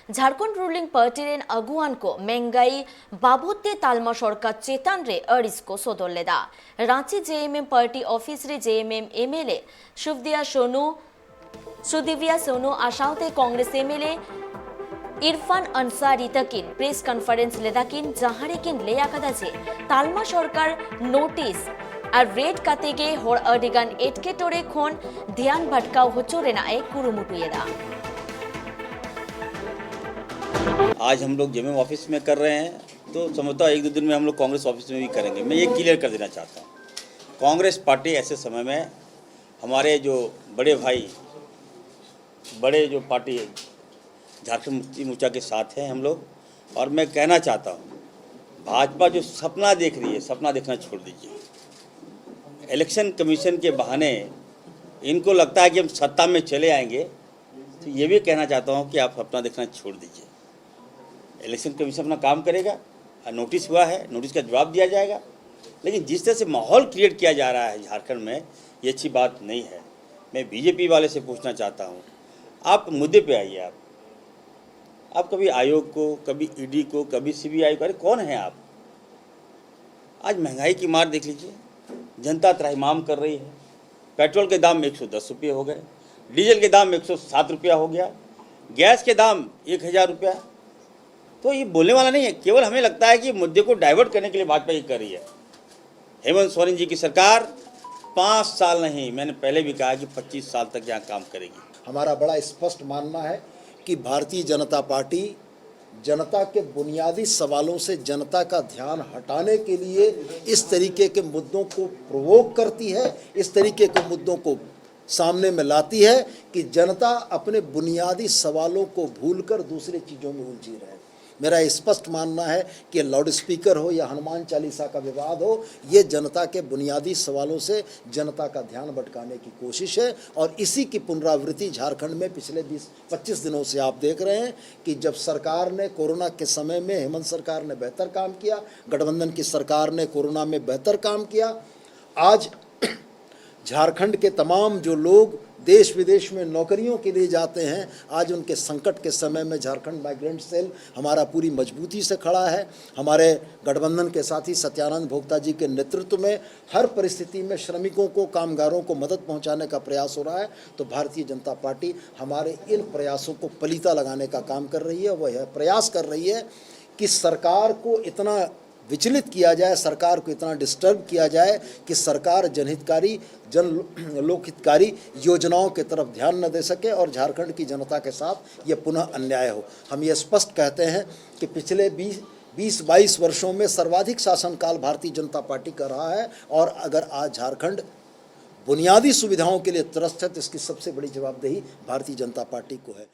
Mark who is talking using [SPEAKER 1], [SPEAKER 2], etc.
[SPEAKER 1] Jharkhand ruling party रेन अगुआन को महंगाई बाबूते तालमा सरकार चेतान रे अड़िस को सोदोल लेदा। रांची जेएमएम पार्टी ऑफिस रे जेएमएम एमएलए सुदिव्या सोनू आशावते कांग्रेस एमएलए इरफान अंसारी तकिन प्रेस कॉन्फ्रेंस लेदाकिन जहारे किन लेया कदा जे तालमा सरकार नोटिस और रेड कातेगे होड़ अडिगान एटकेटोरे खोन ध्यान भटकाव होचोरे ना एक कुरुमुटुयेदा।
[SPEAKER 2] आज हम लोग जेएमएम ऑफिस में कर रहे हैं तो समझता एक दो दिन में हम लोग कांग्रेस ऑफिस में भी करेंगे। मैं ये क्लियर कर देना चाहता हूँ, कांग्रेस पार्टी ऐसे समय में हमारे जो बड़े भाई बड़े जो पार्टी झारखंड मुक्ति मोर्चा के साथ हैं हम लोग। और मैं कहना चाहता हूँ, भाजपा जो सपना देख रही है, सपना देखना छोड़ दीजिए। इलेक्शन कमीशन के बहाने इनको लगता है कि हम सत्ता में चले आएंगे, तो ये भी कहना चाहता हूँ कि आप सपना देखना छोड़ दीजिए। इलेक्शन कमीशन अपना काम करेगा, नोटिस हुआ है, नोटिस का जवाब दिया जाएगा। लेकिन जिस तरह से माहौल क्रिएट किया जा रहा है झारखंड में, ये अच्छी बात नहीं है। मैं बीजेपी वाले से पूछना चाहता हूँ, आप मुद्दे पे आइए। आप कभी आयोग को, कभी ईडी को, कभी सीबीआई को, अरे कौन है आप? आज महंगाई की मार देख लीजिए, जनता त्राहिमाम कर रही है। पेट्रोल के दाम 110 रुपये हो गए, डीजल के दाम 107 रुपया हो गया, गैस के दाम 1000 रुपया। तो ये बोलने वाला नहीं है, केवल हमें लगता है कि मुद्दे को डाइवर्ट करने के लिए भाजपा ये कर रही है। हेमंत सोरेन जी की सरकार 5 साल नहीं, मैंने पहले भी कहा कि 25 साल तक यहाँ काम करेगी।
[SPEAKER 3] हमारा बड़ा स्पष्ट मानना है कि भारतीय जनता पार्टी जनता के बुनियादी सवालों से जनता का ध्यान हटाने के लिए इस तरीके के मुद्दों को प्रोवोक करती है, इस तरीके के मुद्दों को सामने में लाती है कि जनता अपने बुनियादी सवालों को भूलकर दूसरी चीज़ों में उलझी रहे। मेरा स्पष्ट मानना है कि लाउड स्पीकर हो या हनुमान चालीसा का विवाद हो, ये जनता के बुनियादी सवालों से जनता का ध्यान भटकाने की कोशिश है। और इसी की पुनरावृत्ति झारखंड में पिछले 20-25 दिनों से आप देख रहे हैं कि जब सरकार ने कोरोना के समय में, हेमंत सरकार ने बेहतर काम किया, गठबंधन की सरकार ने कोरोना में बेहतर काम किया। आज झारखंड के तमाम जो लोग देश विदेश में नौकरियों के लिए जाते हैं, आज उनके संकट के समय में झारखंड माइग्रेंट सेल हमारा पूरी मजबूती से खड़ा है। हमारे गठबंधन के साथी सत्यानंद भोक्ता जी के नेतृत्व में हर परिस्थिति में श्रमिकों को, कामगारों को मदद पहुंचाने का प्रयास हो रहा है। तो भारतीय जनता पार्टी हमारे इन प्रयासों को पलीता लगाने का काम कर रही है। वह प्रयास कर रही है कि सरकार को इतना विचलित किया जाए, सरकार को इतना डिस्टर्ब किया जाए कि सरकार जनहितकारी, लोकहितकारी योजनाओं की तरफ ध्यान न दे सके और झारखंड की जनता के साथ ये पुनः अन्याय हो। हम ये स्पष्ट कहते हैं कि पिछले 20-22 वर्षों में सर्वाधिक शासनकाल भारतीय जनता पार्टी का रहा है। और अगर आज झारखंड बुनियादी सुविधाओं के लिए त्रस्त है तो इसकी सबसे बड़ी जवाबदेही भारतीय जनता पार्टी को है।